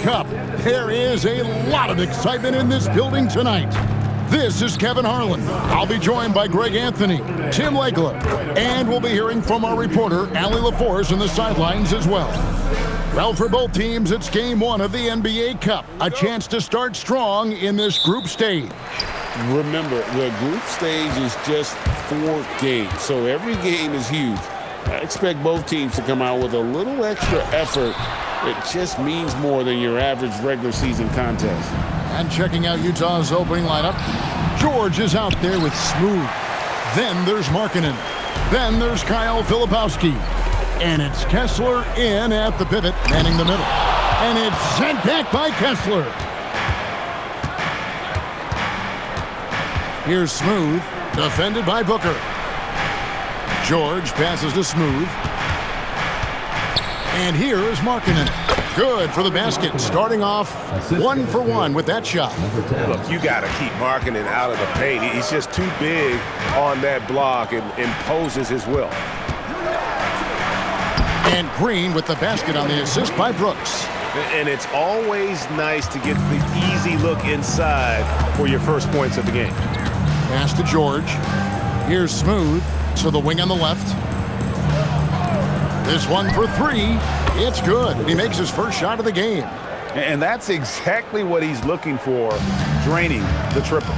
Cup. There is a lot of excitement in this building tonight. This is Kevin Harlan. I'll be joined by Greg Anthony, Tim Legler, and we'll be hearing from our reporter, Allie LaForce, in the sidelines as well. Well, for both teams, it's game one of the NBA Cup. A chance to start strong in this group stage. Remember, the group stage is just 4 games, so every game is huge. I expect both teams to come out with a little extra effort. It just means more than your average regular season contest. And checking out Utah's opening lineup, George is out there with Smooth. Then there's Markkanen. Then there's Kyle Filipowski. And it's Kessler in at the pivot, manning the middle. And it's sent back by Kessler. Here's Smooth, defended by Booker. George passes to Smooth. And here is Markkanen. Good for the basket, starting off 1 for 1 with that shot. Look, you got to keep Markkanen out of the paint. He's just too big on that block and imposes his will. And Green with the basket on the assist by Brooks. And it's always nice to get the easy look inside for your first points of the game. Pass to George. Here's Smooth to the wing on the left. This one for 3. It's good. And he makes his first shot of the game. And that's exactly what he's looking for, draining the triple.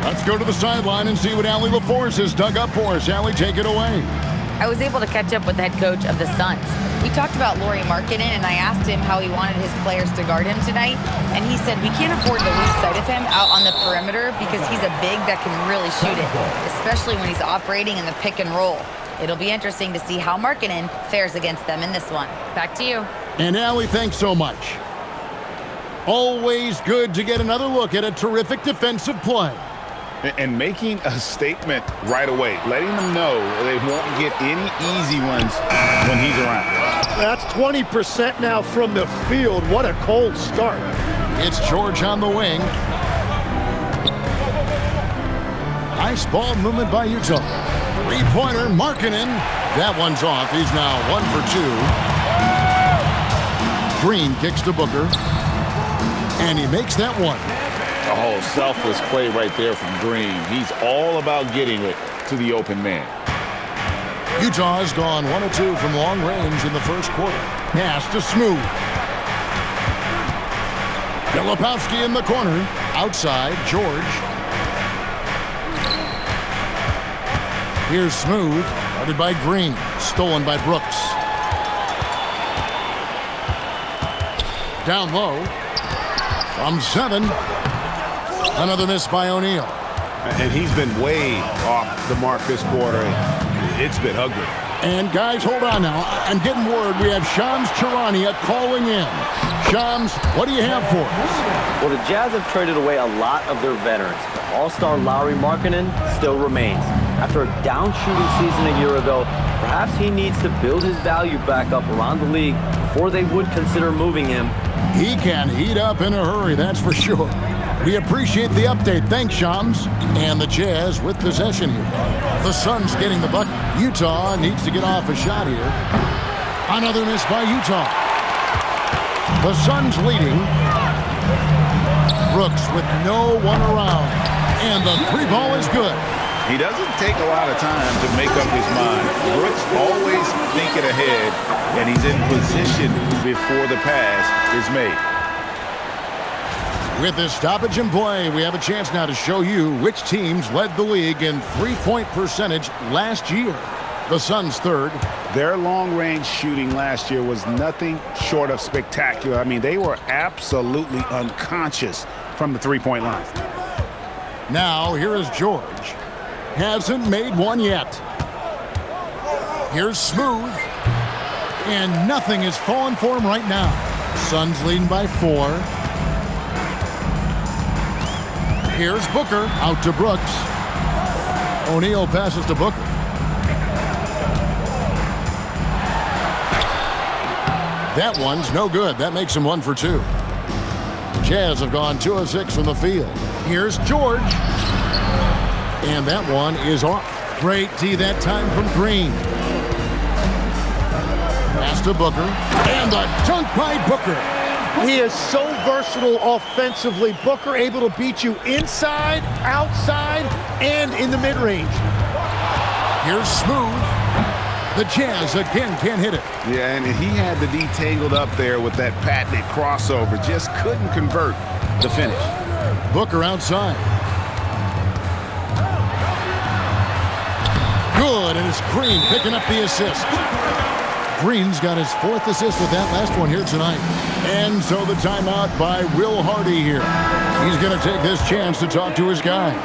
Let's go to the sideline and see what Allie LaForce has dug up for us. Allie, take it away. I was able to catch up with the head coach of the Suns. We talked about Lauri Markkanen, and I asked him how he wanted his players to guard him tonight, and he said we can't afford to lose sight of him out on the perimeter because he's a big that can really shoot it, especially when he's operating in the pick and roll. It'll be interesting to see how Markkanen fares against them in this one. Back to you. And Allie, thanks so much. Always good to get another look at a terrific defensive play. And making a statement right away, letting them know they won't get any easy ones when he's around. That's 20% now from the field. What a cold start. It's George on the wing. Nice ball movement by Utah. Three-pointer, Markkanen. That one's off. He's now 1 for 2. Green kicks to Booker. And he makes that one. Oh, selfless play right there from Green. He's all about getting it to the open man. Utah has gone 1 of 2 from long range in the first quarter. Pass to Smooth. Filipowski in the corner. Outside, George. Here's Smooth. Guarded by Green. Stolen by Brooks. Down low. From 7. Another miss by O'Neal. And he's been way off the mark this quarter. It's been ugly. And guys, hold on now. I'm getting word we have Shams Charania calling in. Shams, what do you have for us? Well, the Jazz have traded away a lot of their veterans, but All-Star Lauri Markkanen still remains. After a down shooting season a year ago, perhaps he needs to build his value back up around the league before they would consider moving him. He can heat up in a hurry, that's for sure. We appreciate the update. Thanks, Shams. And the Jazz with possession here. The Suns getting the bucket. Utah needs to get off a shot here. Another miss by Utah. The Suns leading. Brooks with no one around. And the 3 ball is good. He doesn't take a lot of time to make up his mind. Brooks always thinking ahead, and he's in position before the pass is made. With this stoppage in play, we have a chance now to show you which teams led the league in three-point percentage last year. The Suns third. Their long-range shooting last year was nothing short of spectacular. I mean, they were absolutely unconscious from the three-point line. Now, here is George. Hasn't made one yet. Here's Smooth. And nothing is falling for him right now. Suns leading by 4. Here's Booker out to Brooks. O'Neal passes to Booker. That one's no good. That makes him 1 for 2. Jazz have gone 2 of 6 from the field. Here's George. And that one is off. Great D that time from Green. Pass to Booker. And a dunk by Booker. He is so versatile offensively. Booker able to beat you inside, outside, and in the mid-range. Here's Smooth. The Jazz again can't hit it. Yeah, and he had the D tangled up there with that patented crossover. Just couldn't convert the finish. Booker outside. Good, and it's Green picking up the assist. Green's got his 4th assist with that last one here tonight. And so the timeout by Will Hardy here. He's going to take this chance to talk to his guys.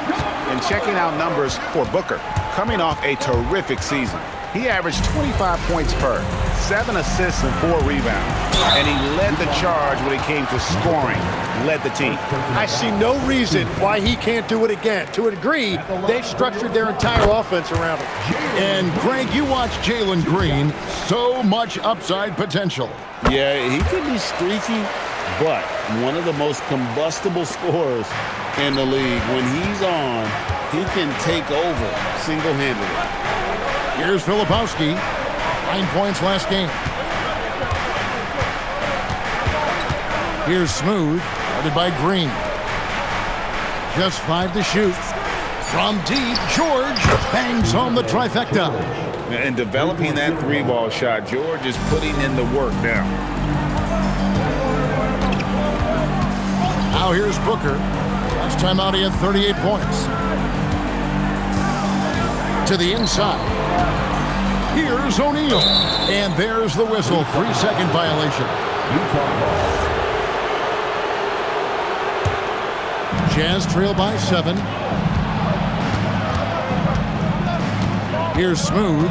And checking out numbers for Booker, coming off a terrific season. He averaged 25 points per, 7 assists and 4 rebounds. And he led the charge when it came to scoring, led the team. I see no reason why he can't do it again. To a degree, they've structured their entire offense around him. And Greg, you watch Jalen Green, so much upside potential. Yeah, he can be streaky, but one of the most combustible scorers in the league. When he's on, he can take over single-handedly. Here's Filipowski. 9 points last game. Here's Smooth, guarded by Green. Just 5 to shoot. From deep, George bangs home the trifecta. And developing that 3-ball shot, George is putting in the work now. Now here's Booker. Last time out he had 38 points. To the inside. Here's O'Neal. And there's the whistle. 3-second violation. Jazz trail by 7. Here's Smooth.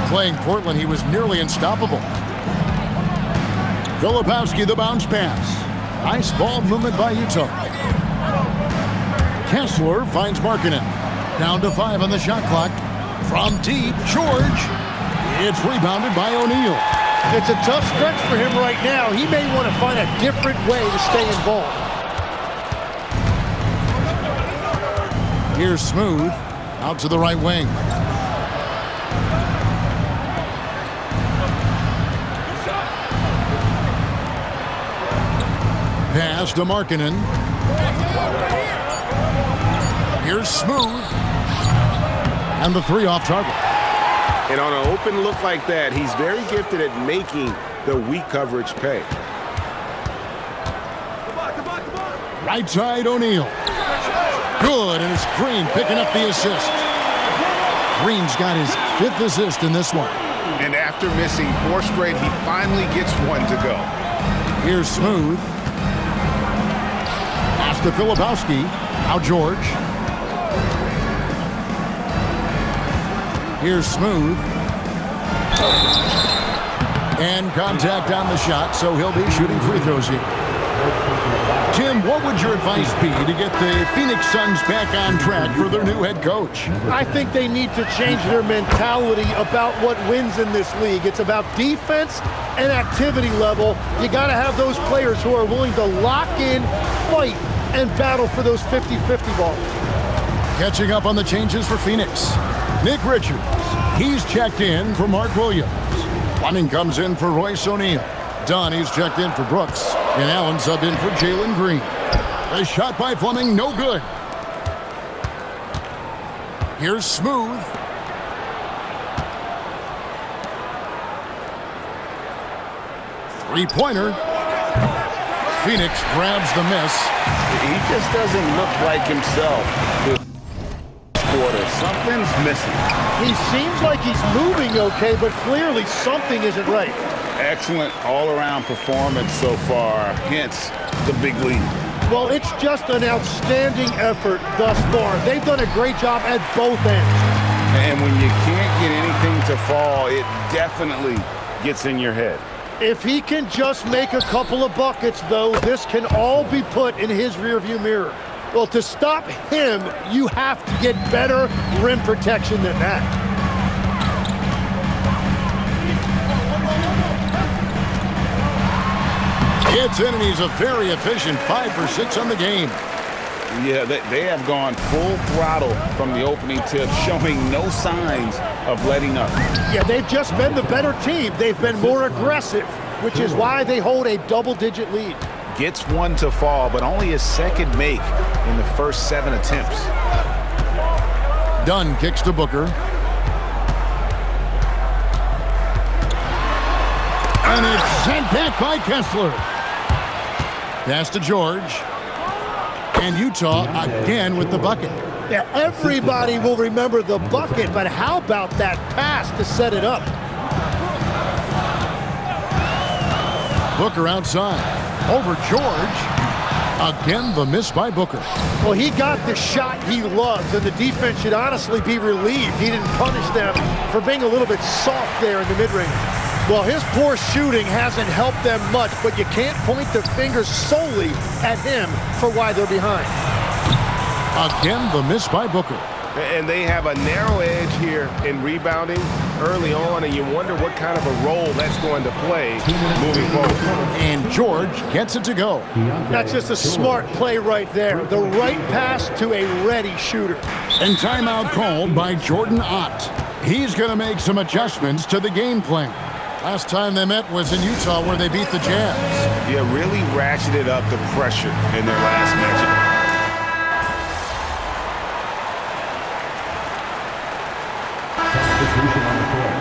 Playing Portland, he was nearly unstoppable. Filipowski, the bounce pass. Nice ball movement by Utah. Kessler finds Markkanen. Down to 5 on the shot clock. From deep, George. It's rebounded by O'Neal. It's a tough stretch for him right now. He may want to find a different way to stay involved. Here's Smooth. Out to the right wing. Pass to Markkanen. Here's Smooth. And the 3 off target. And on an open look like that, he's very gifted at making the weak coverage pay. Right side, O'Neal. Good, and it's Green picking up the assist. Green's got his 5th assist in this one. And after missing 4 straight, he finally gets one to go. Here's Smooth. Pass to Filipowski. Now George. Here's Smooth. And contact on the shot, so he'll be shooting free throws here. Tim, what would your advice be to get the Phoenix Suns back on track for their new head coach? I think they need to change their mentality about what wins in this league. It's about defense and activity level. You got to have those players who are willing to lock in, fight, and battle for those 50-50 balls. Catching up on the changes for Phoenix. Nick Richards, he's checked in for Mark Williams. Fleming comes in for Royce O'Neal. Dunn, he's checked in for Brooks. And Allen subbed in for Jalen Green. The shot by Fleming, no good. Here's Smooth. Three-pointer. Phoenix grabs the miss. He just doesn't look like himself this quarter. Something's missing. He seems like he's moving okay, but clearly something isn't right. Excellent all-around performance so far, hence the big lead. Well, it's just an outstanding effort thus far. They've done a great job at both ends. And when you can't get anything to fall, it definitely gets in your head. If he can just make a couple of buckets, though, this can all be put in his rearview mirror. Well, to stop him, you have to get better rim protection than that. It's in, and he's a very efficient 5 for 6 on the game. Yeah, they have gone full throttle from the opening tip, showing no signs of letting up. Yeah, they've just been the better team. They've been more aggressive, which is why they hold a double-digit lead. Gets one to fall, but only his second make in the first 7 attempts. Dunn kicks to Booker. And it's sent back by Kessler. Pass to George. And Utah again with the bucket. Yeah, everybody will remember the bucket, but how about that pass to set it up? Booker outside. Over George. Again, the miss by Booker. Well, he got the shot he loves, and the defense should honestly be relieved. He didn't punish them for being a little bit soft there in the mid-range. Well, his poor shooting hasn't helped them much, but you can't point the finger solely at him for why they're behind. Again, the miss by Booker. And they have a narrow edge here in rebounding early on, and you wonder what kind of a role that's going to play moving forward. And George gets it to go. That's just a smart play right there. The right pass to a ready shooter. And timeout called by Jordan Ott. He's going to make some adjustments to the game plan. Last time they met was in Utah where they beat the Jazz. Yeah, really ratcheted up the pressure in their last matchup. Substitution on the court.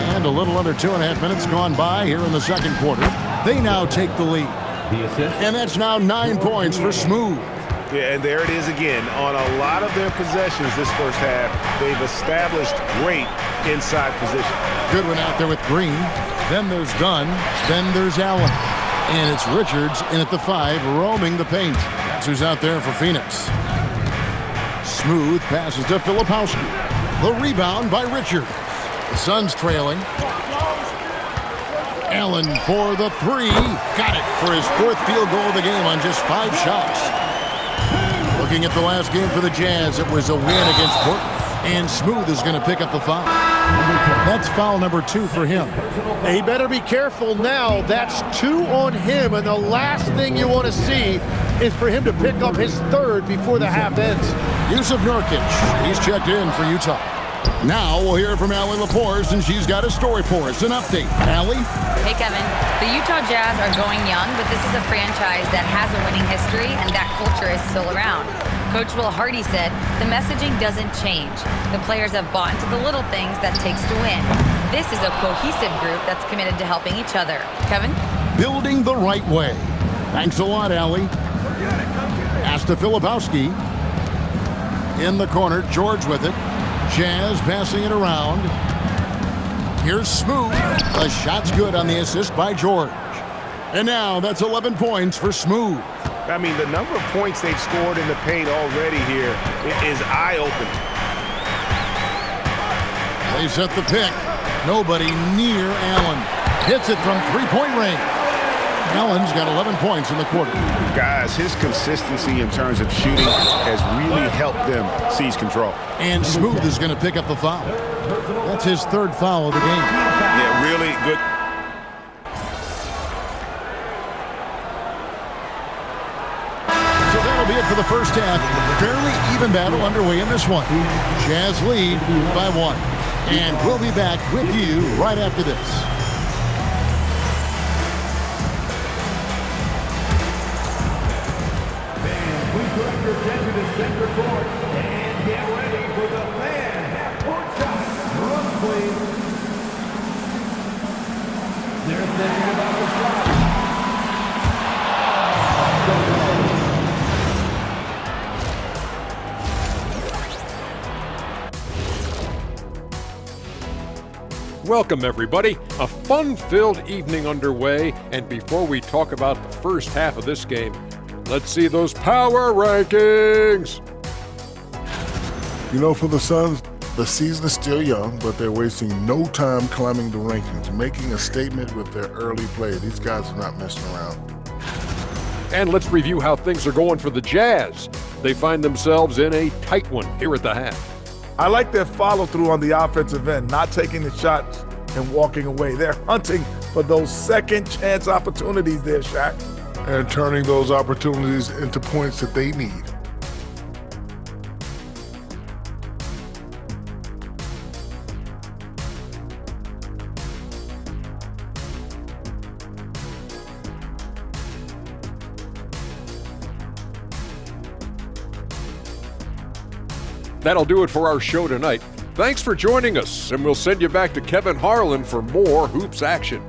And a little under 2.5 minutes gone by here in the second quarter. They now take the lead. The assist. And that's now 9 points for Smooth. Yeah, and there it is again. On a lot of their possessions this first half, they've established great inside position. Goodwin out there with Green. Then there's Dunn. Then there's Allen. And it's Richards in at the 5, roaming the paint. That's who's out there for Phoenix. Smooth passes to Filipowski. The rebound by Richards. The Suns trailing. Allen for the 3. Got it for his 4th field goal of the game on just 5 shots. Looking at the last game for the Jazz, it was a win against Portland. And Smooth is going to pick up the foul. That's foul number 2 for him. He better be careful now. That's 2 on him, and the last thing you want to see is for him to pick up his 3rd before the half ends. Yusuf Nurkic, he's checked in for Utah. Now we'll hear from Allie LaForce, and she's got a story for us. An update. Allie? Hey, Kevin. The Utah Jazz are going young, but this is a franchise that has a winning history, and that culture is still around. Coach Will Hardy said, the messaging doesn't change. The players have bought into the little things that it takes to win. This is a cohesive group that's committed to helping each other. Kevin? Building the right way. Thanks a lot, Allie. Pass to Filipowski. In the corner, George with it. Jazz passing it around. Here's Smooth. The shot's good on the assist by George. And now that's 11 points for Smooth. I mean, the number of points they've scored in the paint already here is eye-opening. They set the pick. Nobody near Allen. Hits it from 3-point range. Allen's got 11 points in the quarter. Guys, his consistency in terms of shooting has really helped them seize control. And Smooth is going to pick up the foul. That's his 3rd foul of the game. Yeah, really good. So that'll be it for the first half. Fairly even battle underway in this one. Jazz lead by 1. And we'll be back with you right after this. Center court and get ready for the fan half-court shot. Runs, please. They're thinking about the shot. Welcome, everybody. A fun-filled evening underway, and before we talk about the first half of this game, let's see those power rankings. You know, for the Suns, the season is still young, but they're wasting no time climbing the rankings, making a statement with their early play. These guys are not messing around. And let's review how things are going for the Jazz. They find themselves in a tight one here at the half. I like their follow-through on the offensive end, not taking the shots and walking away. They're hunting for those second chance opportunities there, Shaq. And turning those opportunities into points that they need. That'll do it for our show tonight. Thanks for joining us, and we'll send you back to Kevin Harlan for more hoops action.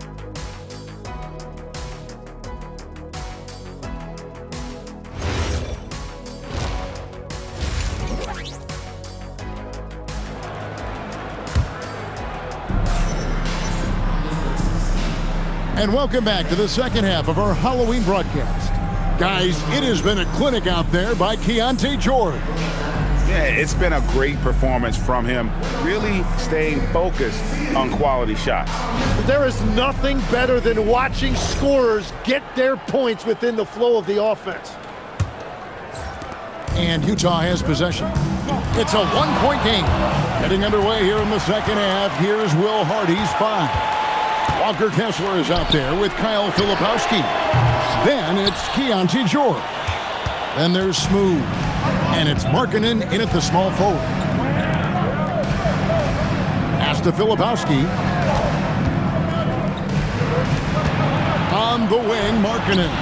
And welcome back to the second half of our Halloween broadcast. Guys, it has been a clinic out there by Keyonte George. Yeah, it's been a great performance from him, really staying focused on quality shots. There is nothing better than watching scorers get their points within the flow of the offense. And Utah has possession. It's a one-point game. Getting underway here in the second half. Here's Will Hardy's 5. Walker Kessler is out there with Kyle Filipowski. Then it's Keyonte George. Then there's Smooth. And it's Markkanen in at the small forward. Pass to Filipowski. On the wing, Markkanen.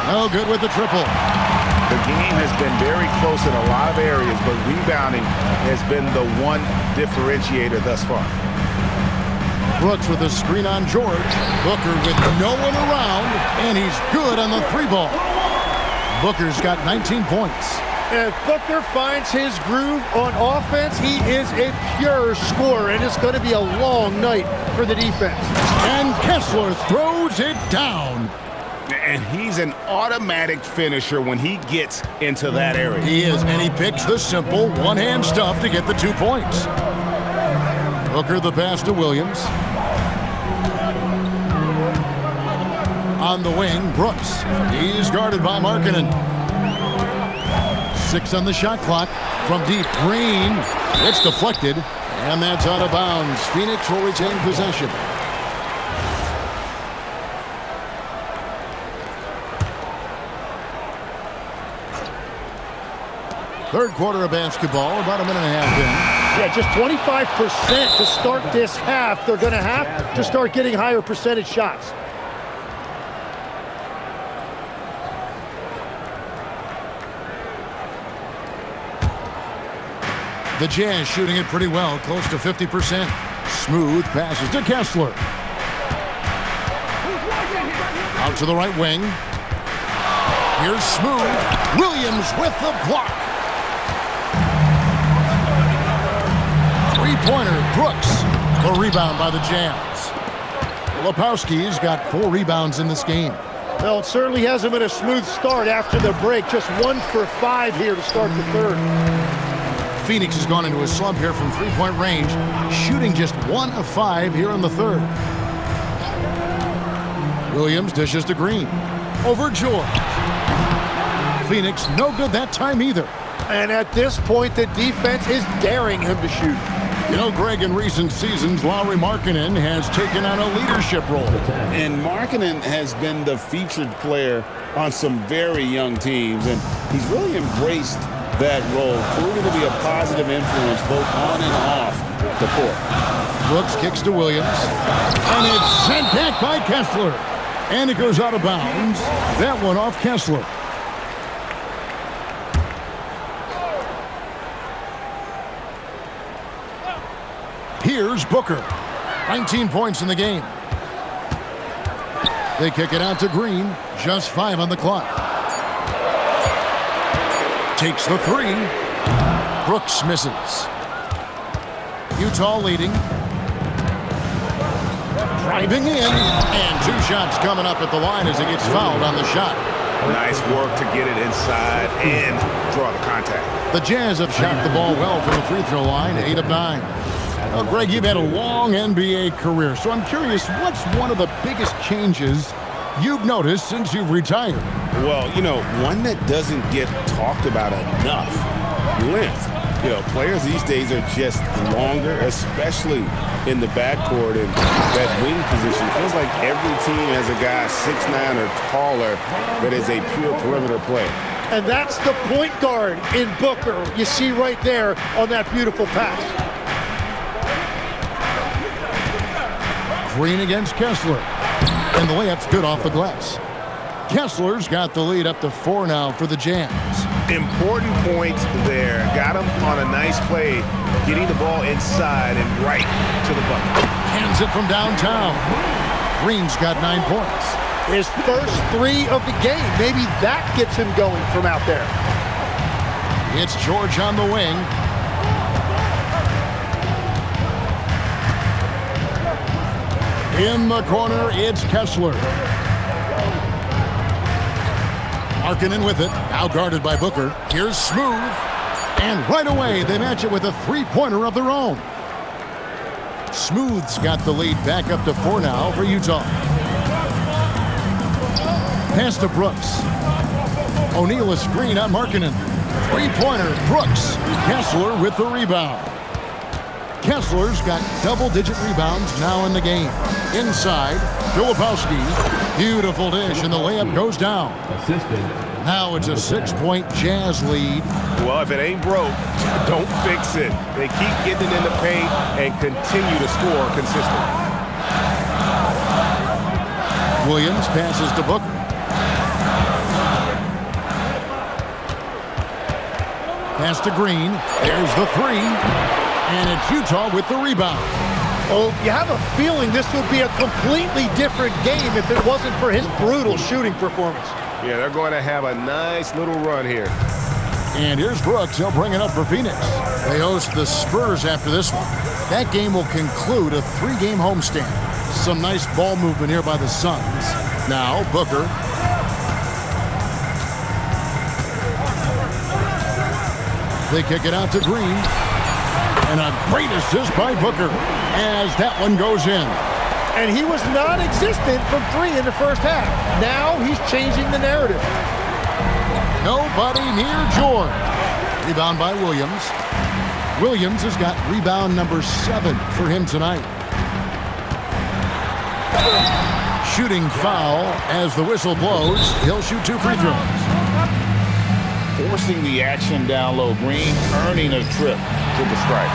No good with the triple. The game has been very close in a lot of areas, but rebounding has been the one differentiator thus far. Brooks with a screen on George. Booker with no one around, and he's good on the 3-ball. Booker's got 19 points. If Booker finds his groove on offense, he is a pure scorer, and it's going to be a long night for the defense. And Kessler throws it down. And he's an automatic finisher when he gets into that area. He is, and he picks the simple one-hand stuff to get the 2 points. Booker the pass to Williams. On the wing, Brooks. He's guarded by Markkanen. 6 on the shot clock. From deep, Green. It's deflected, and that's out of bounds. Phoenix will retain possession. Third quarter of basketball, about a minute and a half in. Yeah, just 25% to start this half. They're going to have to start getting higher percentage shots. The Jazz shooting it pretty well, close to 50%. Smooth passes to Kessler. Out to the right wing. Here's Smooth. Williams with the block. Three-pointer, Brooks. The rebound by the Jazz. Filipowski's got 4 rebounds in this game. Well, it certainly hasn't been a smooth start after the break. Just 1 for 5 here to start the third. Phoenix has gone into a slump here from three-point range, shooting just 1 of 5 here in the third. Williams dishes to Green. Over George. Phoenix no good that time either. And at this point, the defense is daring him to shoot. You know, Greg, in recent seasons, Lauri Markkanen has taken on a leadership role. And Markkanen has been the featured player on some very young teams, and he's really embraced that role, proving to be a positive influence both on and off the court. Brooks kicks to Williams, and it's sent back by Kessler. And it goes out of bounds. That one off Kessler. Here's Booker. 19 points in the game. They kick it out to Green. Just 5 on the clock. Takes the 3. Brooks misses. Utah leading. Driving in. And 2 shots coming up at the line as he gets fouled on the shot. Nice work to get it inside and draw the contact. The Jazz have shot the ball well from the free throw line, 8 of 9. Well, Greg, you've had a long NBA career, so I'm curious, what's one of the biggest changes you've noticed since you've retired? Well, one that doesn't get talked about enough, length. Players these days are just longer, especially in the backcourt and that wing position. It feels like every team has a guy 6'9" or taller that is a pure perimeter player. And that's the point guard in Booker. You see right there on that beautiful pass. Green against Kessler. And the layup's good off the glass. Kessler's got the lead up to 4 now for the Jazz. Important points there. Got him on a nice play, getting the ball inside and right to the bucket. Hands it from downtown. Green's got 9 points. His first 3 of the game. Maybe that gets him going from out there. It's George on the wing. In the corner, it's Kessler. Markkanen with it, now guarded by Booker. Here's Smooth, and right away they match it with a three-pointer of their own. Smooth's got the lead back up to 4 now for Utah. Pass to Brooks. O'Neal a screen on Markkanen. Three-pointer, Brooks. Kessler with the rebound. Kessler's got double-digit rebounds now in the game. Inside, Filipowski. Beautiful dish, and the layup goes down. Now it's a 6-point Jazz lead. Well, if it ain't broke, don't fix it. They keep getting it in the paint and continue to score consistently. Williams passes to Booker. Pass to Green. There's the 3. And it's Utah with the rebound. Oh, you have a feeling this would be a completely different game if it wasn't for his brutal shooting performance. Yeah, they're going to have a nice little run here. And here's Brooks. He'll bring it up for Phoenix. They host the Spurs after this one. That game will conclude a 3-game homestand. Some nice ball movement here by the Suns. Now, Booker. They kick it out to Green. And a great assist by Booker as that one goes in. And he was non-existent from 3 in the first half. Now he's changing the narrative. Nobody near George. Rebound by Williams. Williams has got rebound number 7 for him tonight. Shooting foul as the whistle blows. He'll shoot 2 free throws. Forcing the action down low. Green earning a trip to the stripe.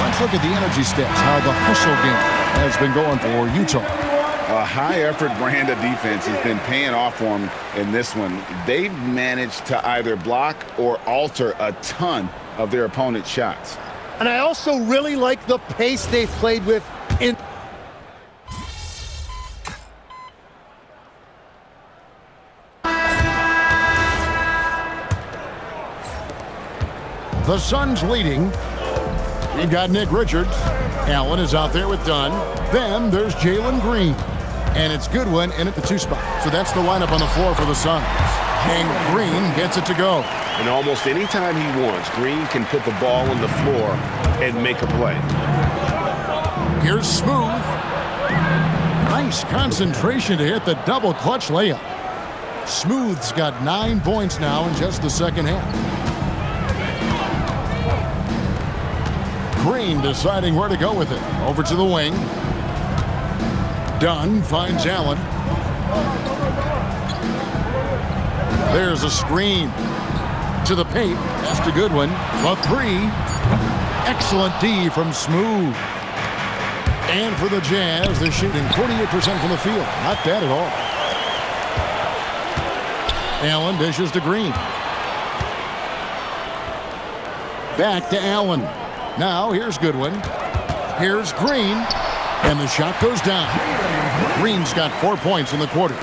Let's look at the energy stats, how the hustle game has been going for Utah. A high-effort brand of defense has been paying off for them in this one. They've managed to either block or alter a ton of their opponent's shots. And I also really like the pace they've played with in the Suns leading. You've got Nick Richards. Allen is out there with Dunn. Then there's Jalen Green. And it's Goodwin in at the 2 spot. So that's the lineup on the floor for the Suns. And Green gets it to go. And almost any time he wants, Green can put the ball on the floor and make a play. Here's Smooth. Nice concentration to hit the double clutch layup. Smooth's got 9 points now in just the second half. Green deciding where to go with it. Over to the wing. Dunn finds Allen. There's a screen. To the paint. That's to Goodwin. A 3. Excellent D from Smooth. And for the Jazz, they're shooting 48% from the field. Not bad at all. Allen dishes to Green. Back to Allen. Now, here's Goodwin. Here's Green. And the shot goes down. Green's got 4 points in the quarter.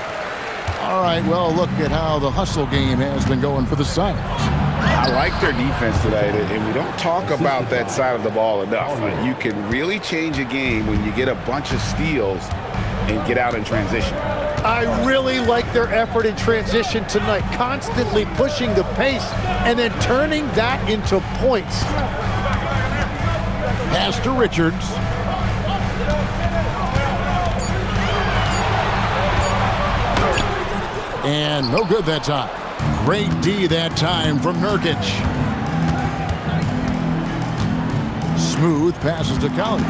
All right, well, look at how the hustle game has been going for the Suns. I like their defense tonight, and we don't talk about that side of the ball enough. You can really change a game when you get a bunch of steals and get out in transition. I really like their effort in transition tonight, constantly pushing the pace and then turning that into points. Pass to Richards. And no good that time. Great D that time from Nurkic. Smooth passes to Collier.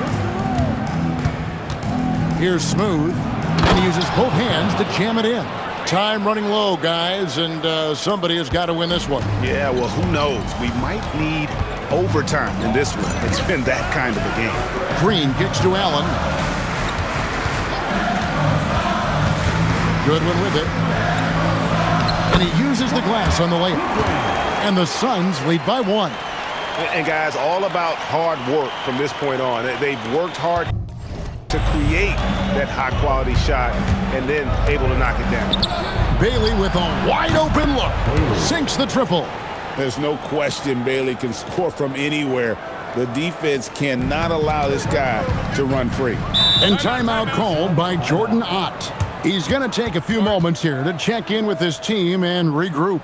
Here's Smooth, and he uses both hands to jam it in. Time running low, guys, and somebody has got to win this one. Yeah, well, who knows? We might need overtime in this one. It's been that kind of a game. Green kicks to Allen. Goodwin with it. And he uses the glass on the layup. And the Suns lead by 1. And guys, all about hard work from this point on. They've worked hard to create that high-quality shot and then able to knock it down. Bailey with a wide-open look. Sinks the triple. There's no question Bailey can score from anywhere. The defense cannot allow this guy to run free. And timeout called by Jordan Ott. He's going to take a few moments here to check in with his team and regroup.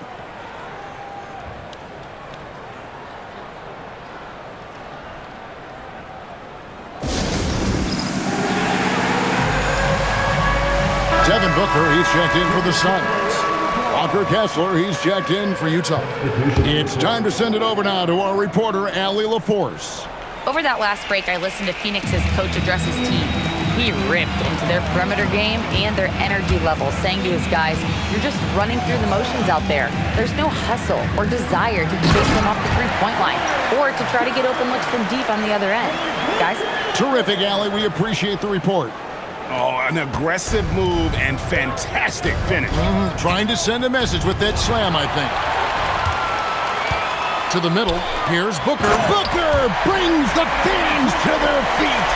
Devin Booker, he's checked in for the Suns. Walker Kessler, he's checked in for Utah. It's time to send it over now to our reporter, Allie LaForce. Over that last break, I listened to Phoenix's coach address his team. He ripped into their perimeter game and their energy level, saying to his guys, "You're just running through the motions out there. There's no hustle or desire to chase them off the three-point line or to try to get open looks from deep on the other end." Guys? Terrific, Allie. We appreciate the report. Oh, an aggressive move and fantastic finish. Trying to send a message with that slam, I think. To the middle, here's Booker. Booker brings the fans to their feet.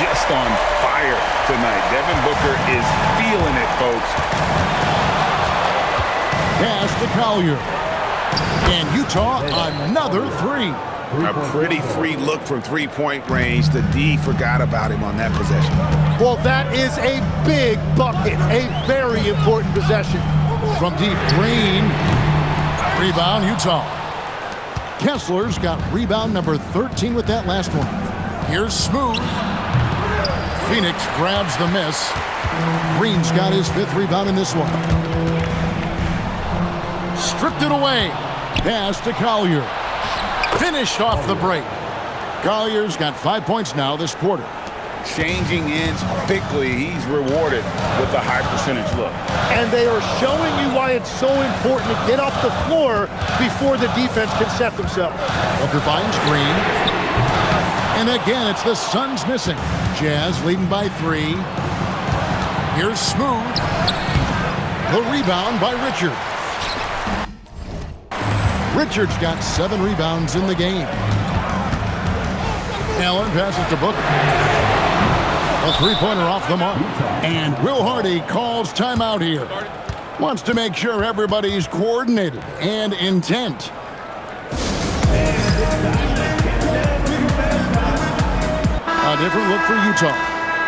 Just on fire tonight. Devin Booker is feeling it, folks. Pass to Collier. And Utah, another 3. A pretty free look from three-point range. The D forgot about him on that possession. Well, that is a big bucket, a very important possession. From deep, Green. Rebound, Utah. Kessler's got rebound number 13 with that last one. Here's Smooth. Phoenix grabs the miss. Green's got his 5th rebound in this one. Stripped it away. Pass to Collier. Finished off the break. Collier's got 5 points now this quarter. Changing ends quickly. He's rewarded with a high percentage look. And they are showing you why it's so important to get off the floor before the defense can set themselves. Booker finds Green. And again, it's the Suns missing. Jazz leading by 3. Here's Smooth. The rebound by Richard. Richard's got 7 rebounds in the game. Allen passes to Booker. A three-pointer off the mark. And Will Hardy calls timeout here. Wants to make sure everybody's coordinated and intent. A different look for Utah.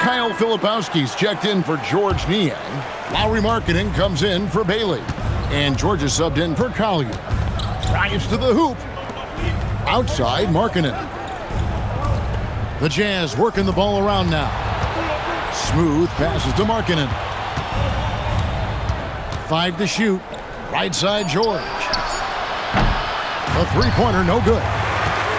Kyle Filipowski's checked in for George Niang. Lowry Markkanen comes in for Bailey. And George is subbed in for Collier. Drives to the hoop. Outside, Markkanen. The Jazz working the ball around now. Smooth passes to Markkanen. 5 to shoot. Right side, George. A three-pointer, no good.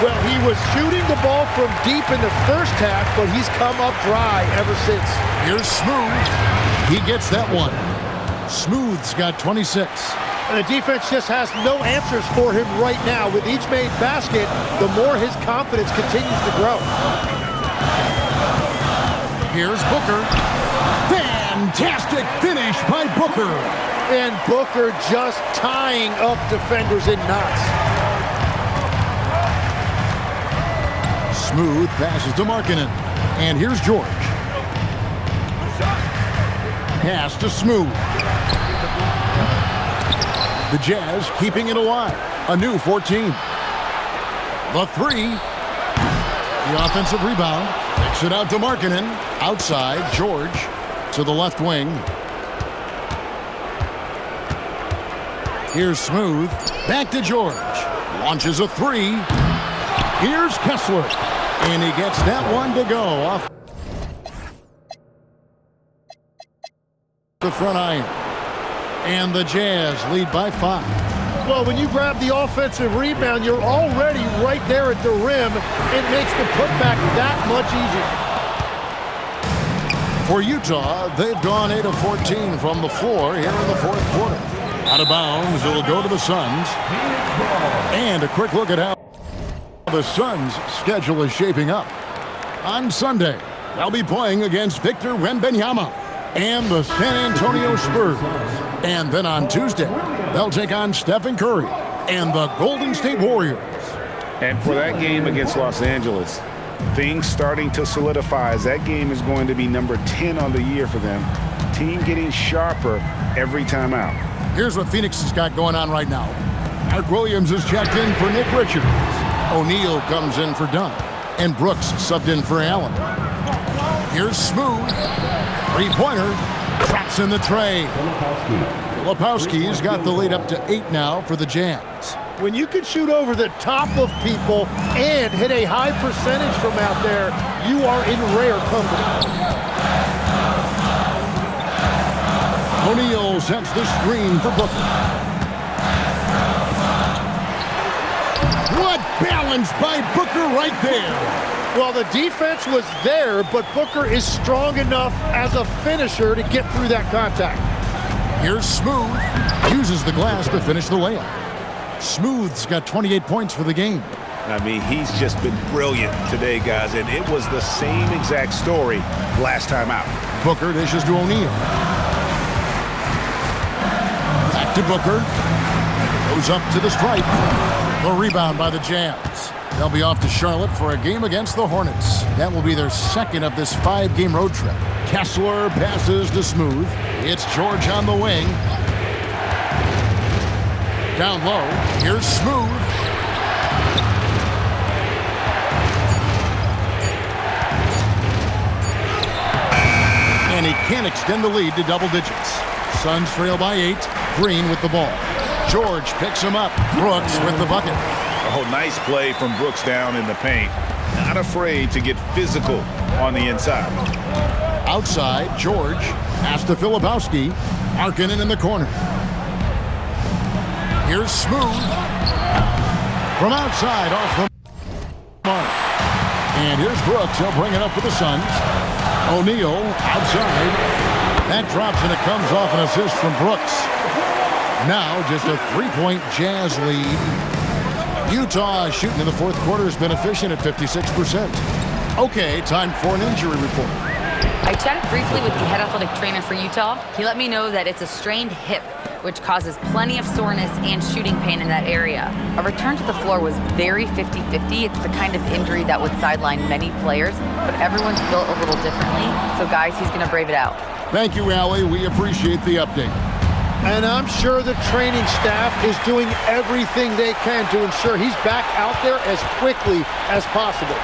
Well, he was shooting the ball from deep in the first half, but he's come up dry ever since. Here's Smooth. He gets that one. Smooth's got 26. And the defense just has no answers for him right now. With each made basket, the more his confidence continues to grow. Here's Booker. Fantastic finish by Booker. And Booker just tying up defenders in knots. Smooth passes to Markkanen. And here's George. Pass to Smooth. The Jazz keeping it alive. A new 14. The 3. The offensive rebound. Kicks it out to Markkanen. Outside, George to the left wing. Here's Smooth. Back to George. Launches a 3. Here's Kessler. And he gets that one to go off the front iron. And the Jazz lead by 5. Well, when you grab the offensive rebound, you're already right there at the rim. It makes the putback that much easier. For Utah, they've gone 8 of 14 from the floor here in the fourth quarter. Out of bounds, it'll go to the Suns. And a quick look at how the Suns' schedule is shaping up. On Sunday, they'll be playing against Victor Wembanyama and the San Antonio Spurs. And then on Tuesday, they'll take on Stephen Curry and the Golden State Warriors. And for that game against Los Angeles, things starting to solidify as that game is going to be number 10 on the year for them. Team getting sharper every time out. Here's what Phoenix has got going on right now. Mark Williams is checked in for Nick Richards. O'Neal comes in for Dunn. And Brooks subbed in for Allen. Here's Smooth. Three-pointer. Drops in the tray. Filipowski's got the lead up to 8 now for the Jazz. When you can shoot over the top of people and hit a high percentage from out there, you are in rare company. O'Neal sets the screen for Booker. What balance by Booker right there. Well, the defense was there, but Booker is strong enough as a finisher to get through that contact. Here's Smooth. Uses the glass to finish the layup. Smooth's got 28 points for the game. I mean, he's just been brilliant today, guys, and it was the same exact story last time out. Booker dishes to O'Neal. Back to Booker. Goes up to the stripe. The rebound by the Jazz. They'll be off to Charlotte for a game against the Hornets. That will be their second of this 5-game road trip. Kessler passes to Smooth. It's George on the wing. Down low. Here's Smooth. And he can't extend the lead to double digits. Suns trail by 8. Green with the ball. George picks him up. Brooks with the bucket. Oh, nice play from Brooks down in the paint. Not afraid to get physical on the inside. Outside, George pass to Filipowski. Markkanen in the corner. Here's Smooth. From outside, off the mark. And here's Brooks. He'll bring it up for the Suns. O'Neal outside. That drops and it comes off an assist from Brooks. Now just a 3-point Jazz lead. Utah shooting in the fourth quarter has been efficient at 56%. Okay, time for an injury report. I chatted briefly with the head athletic trainer for Utah. He let me know that it's a strained hip, which causes plenty of soreness and shooting pain in that area. A return to the floor was very 50-50. It's the kind of injury that would sideline many players, but everyone's built a little differently. So guys, he's gonna brave it out. Thank you, Allie. We appreciate the update. And I'm sure the training staff is doing everything they can to ensure he's back out there as quickly as possible.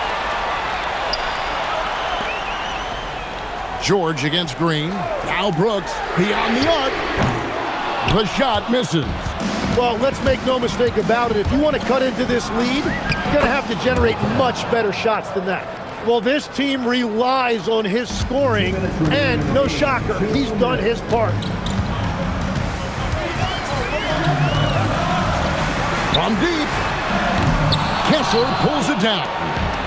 George against Green. Now Brooks beyond the arc. The shot misses. Well, let's make no mistake about it. If you want to cut into this lead, you're going to have to generate much better shots than that. Well, this team relies on his scoring, and no shocker, he's done his part. From deep, Kessler pulls it down.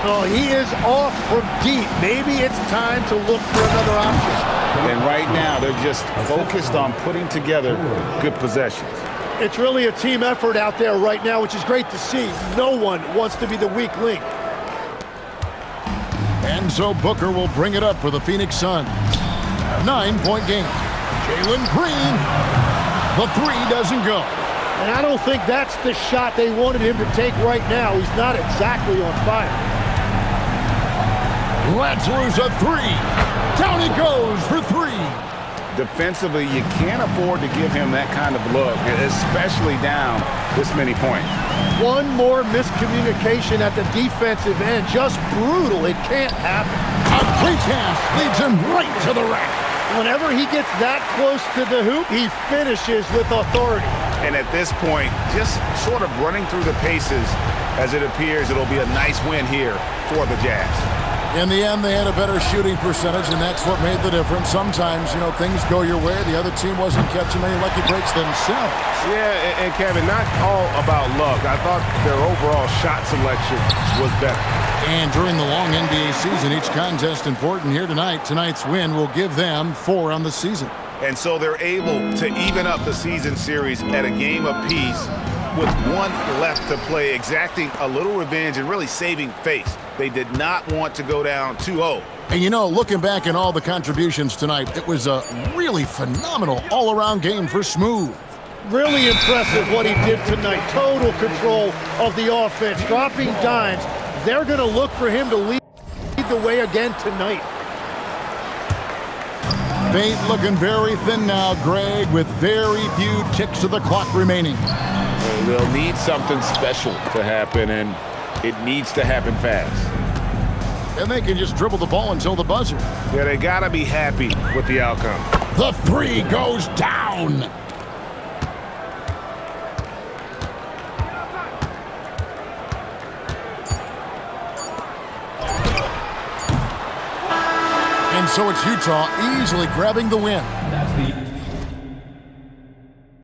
Oh, he is off from deep. Maybe it's time to look for another option. And right now, they're just focused on putting together good possessions. It's really a team effort out there right now, which is great to see. No one wants to be the weak link. And so Booker will bring it up for the Phoenix Suns. 9-point game. Jalen Green. The three doesn't go. And I don't think that's the shot they wanted him to take right now. He's not exactly on fire. Let's lose a three. Down he goes for 3. Defensively, you can't afford to give him that kind of look, especially down this many points. One more miscommunication at the defensive end. Just brutal. It can't happen. A free pass leads him right to the rack. Whenever he gets that close to the hoop, he finishes with authority. And at this point, just sort of running through the paces, as it appears it'll be a nice win here for the Jazz. In the end, they had a better shooting percentage, and that's what made the difference. Sometimes, things go your way. The other team wasn't catching many lucky breaks themselves. Yeah, and Kevin, not all about luck. I thought their overall shot selection was better. And during the long NBA season, each contest important here tonight. Tonight's win will give them 4 on the season. And so they're able to even up the season series at a game apiece with 1 left to play, exacting a little revenge and really saving face. They did not want to go down 2-0. And looking back at all the contributions tonight, it was a really phenomenal all-around game for Smooth. Really impressive what he did tonight. Total control of the offense, dropping dimes. They're going to look for him to lead the way again tonight. Fate looking very thin now, Greg, with very few ticks of the clock remaining. They'll need something special to happen, and it needs to happen fast. And they can just dribble the ball until the buzzer. Yeah, they got to be happy with the outcome. The 3 goes down. And so it's Utah easily grabbing the win. That's the